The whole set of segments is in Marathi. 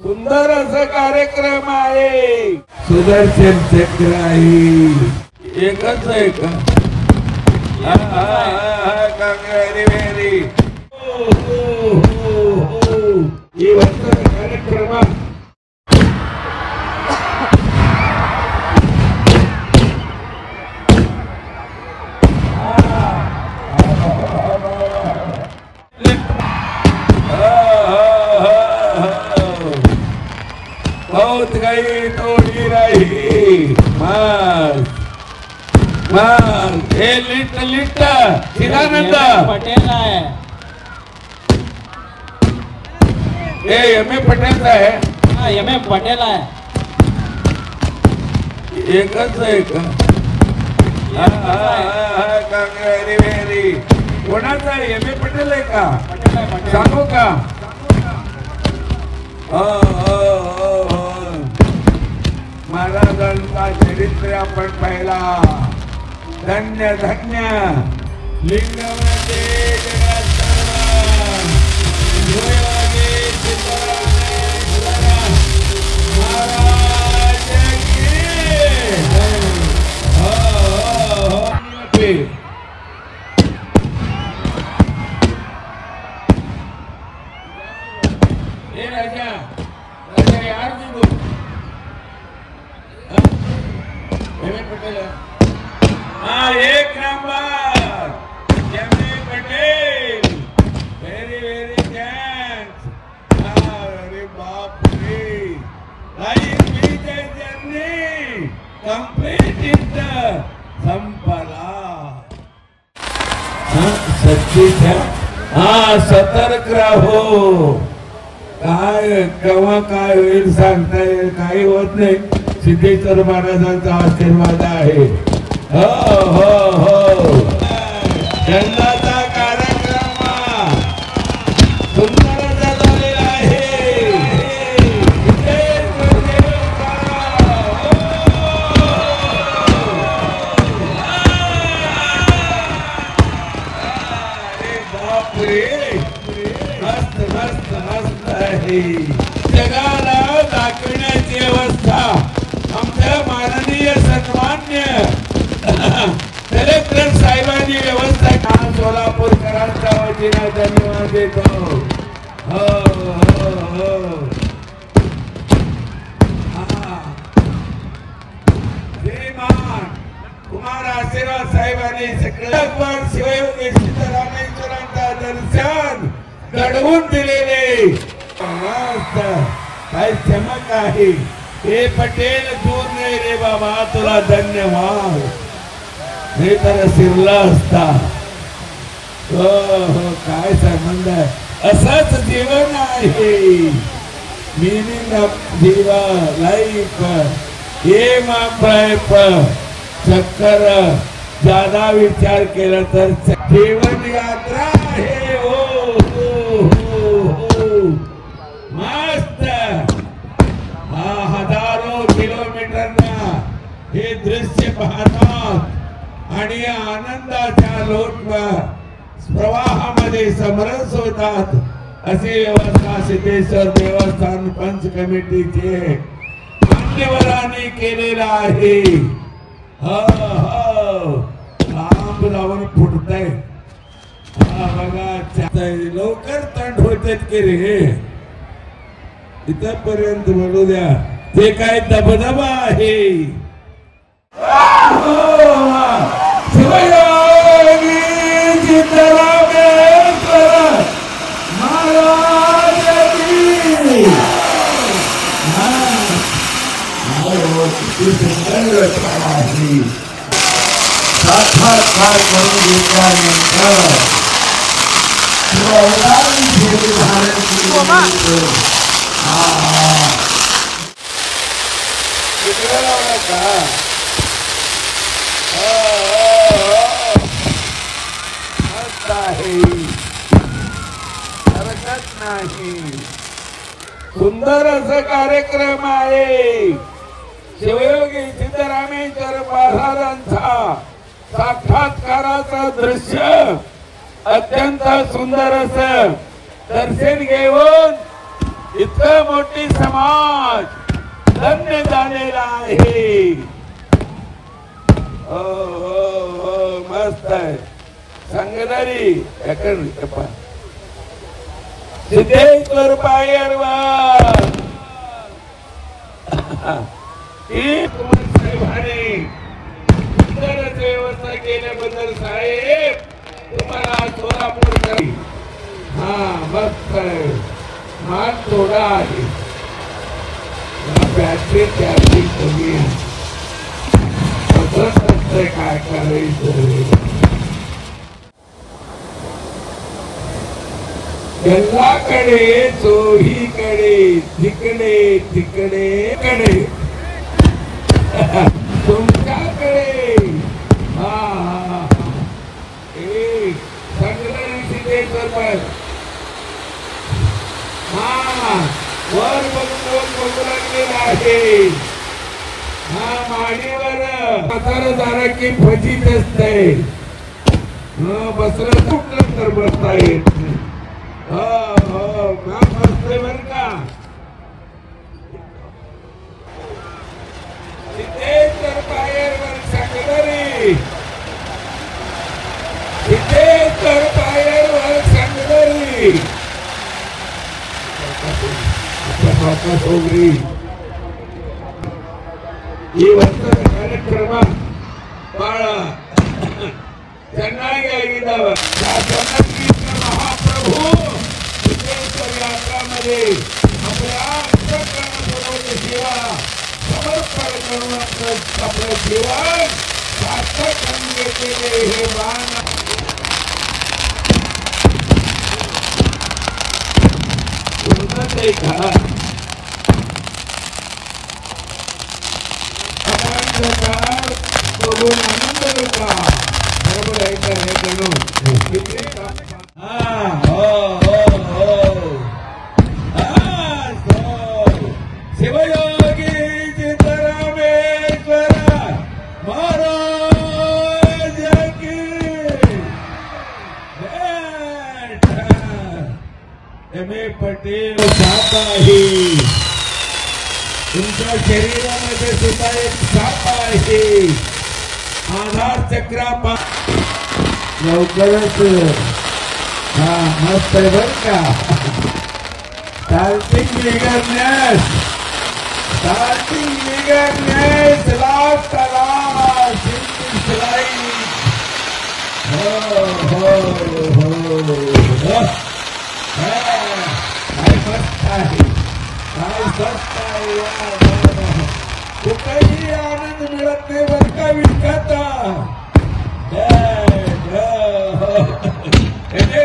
सुंदर असा कार्यक्रम आहे. सुदर्शन चक्र आहे. एकच आहे का? कांगेरी कार्यक्रम बहुत गई तोड़ी रही मस्त हे लिट लिट चिदानंद पटेल आहे. एम.ए. पटेल आहे. एम.ए. पटेल आहे. एकच आहे का? कांगेरी कोणाचा आहे? एम.ए. पटेल आहे का? सांगू का? महाराजांचा चरित्र आपण पाहिला. धन्य धन्य लिंगमते राजा राजा यार पटेल एक number MA. Patel very very thanks. अरे बाप रे life is a journey complete is संपला. सच्चीच है. सतर्क राहो. काय केव्हा काय होईल सांगता येईल. काही होत नाही. सिद्धेश्वर महाराजांचा आशीर्वाद आहे. हो हो हो यंदाचा कार्यक्रम सुंदर झालेला आहे. बापरे मस्त मस्त मस्त आहे. जगाला दाखवण्याची व्यवस्था आमच्या माननीय सन्मान्य कलेक्टर साहेबांनी व्यवस्था सोलापूरकरांच्या वतीने धन्यवाद देतो. हो हो हो श्रीमान कुमार आशीर्वाद साहेबांनी सगळ्यात शिवयोगी सिद्धरामेश्वरांचा दर्शन घडवून दिलेले मस्त काय चमक आहे. हे पटेल दूर नाही रे बाबा तुला धन्यवाद. हे तर शिरला असता. हो हो काय संबंध आहे. असंच जीवन आहे. मिनिंग ऑफ जीवन लाईफ एम ऑफ लाईफ. चक्कर ज्यादा विचार केला तर जीवन यात्रा आहे. हो हो हो मस्त. हजारो किलोमीटरना हे दृश्य पाहतात आणि आनंदाच्या लोट प्रवाहामध्ये समरस होतात. अशी व्यवस्था सिद्धेश्वर देवस्थान पंच कमिटीचे मान्यवरांनी केलेला आहे. हो हो लांब जाऊन फुटतय. बघा लवकर तंड होतात की रे. इथपर्यंत म्हणू द्या. ते काय दबदबा आहे. शिवयोगी सिद्धरामेश्वर महाराज की साक्षात्कार करून घेतल्यानंतर सुंदर असा कार्यक्रम आहे. शिवयोगी सिद्धरामेश्वर महाराजांचा साक्षात्काराचं दृश्य अत्यंत सुंदर असं दर्शन घेऊन इतकं मोठी समाज धन्य झालेला आहे. हो मस्त आहे. संगदारी सिद्धेश्वर पायरवर व्यवस्था केल्याबद्दल साहेब तुम्हाला सोलापूर मस्त आहे. मान थोडा आहे. बॅटरी चार्जिंग कमी आहे. काय करायचं. गल्लाकडे चोहीकडे तिकडे तिकडे कडे तुमच्याकडे संग्रही सिद्धेश्वर वर बघून लागलेला आहे. माडीवर झाला की फजित असते. बसलं कुठलं तर बसता येत नाही. काम बसतंय बर का. सिद्धेश्वर पायरवर संगदरी. सिद्धेश्वर पायरवर संगदरी. सोगरी ही वस्तू कार्यक्रमात पाळा. त्यांना गीतावर महाप्रभू सिद्धेश्वर यात्रामध्ये आपल्या सेवा समर्पण करून आपलं जीवन सार्थक करून घेतलेले हे मान आनंद होता. बरोबर आहे का हे करू. शिवयोगी सिद्धरामेश्वर महाराज की M.A. पटेल साप आहे. तुमच्या शरीरामध्ये सुद्धा एक साप आहे. आधार चक्रा लवकरच मस्त आहे बर का. स्टार्टिंग बिगरनेस लास्ट सिलाई. काय मस्त आहे. काय स्वस्त आहे. कुठेही आनंद मिळत नाही बर का विकता.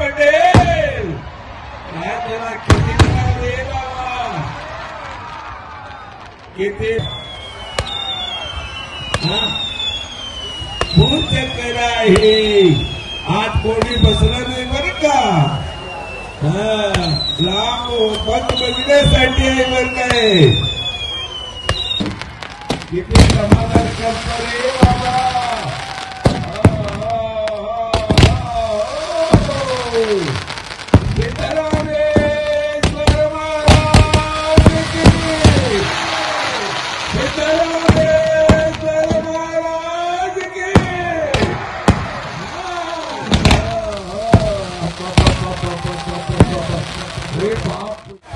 पटेल त्याला किती किती चक्कर आहे. आज कोणी बसलं नाही बर का. लांब बंद बघण्यासाठी आहे बर काय. किती समाधान करतो रे बाबा.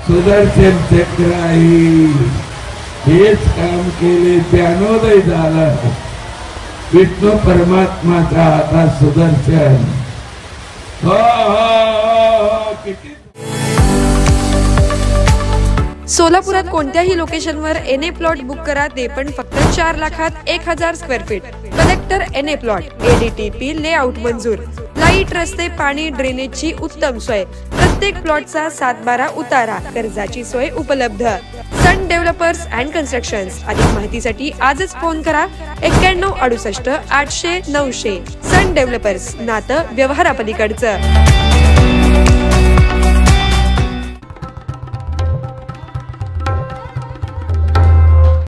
सुदर्शन चक्र आहे. हेच काम केले ज्ञानोदय झाला. विष्णू परमात्माचा आता सुदर्शन. किती सोलापुरात कोणत्याही लोकेशनवर एनए प्लॉट बुक करा. ते पण फक्त 4 लाखात 1000 square feet. Collector NA plot. ADTP layout मंजूर. लाईट, रस्ते, पाणी, ड्रेनेजची उत्तम सोय. प्रत्येक प्लॉटचा 7/12 उतारा. कर्जाची सोय उपलब्ध. सन डेव्हलपर्स अँड कन्स्ट्रक्शन्स. अधिक माहितीसाठी आजच फोन करा 91 68 800 900. सन डेव्हलपर्स, नातं व्यवहारापलीकडचं.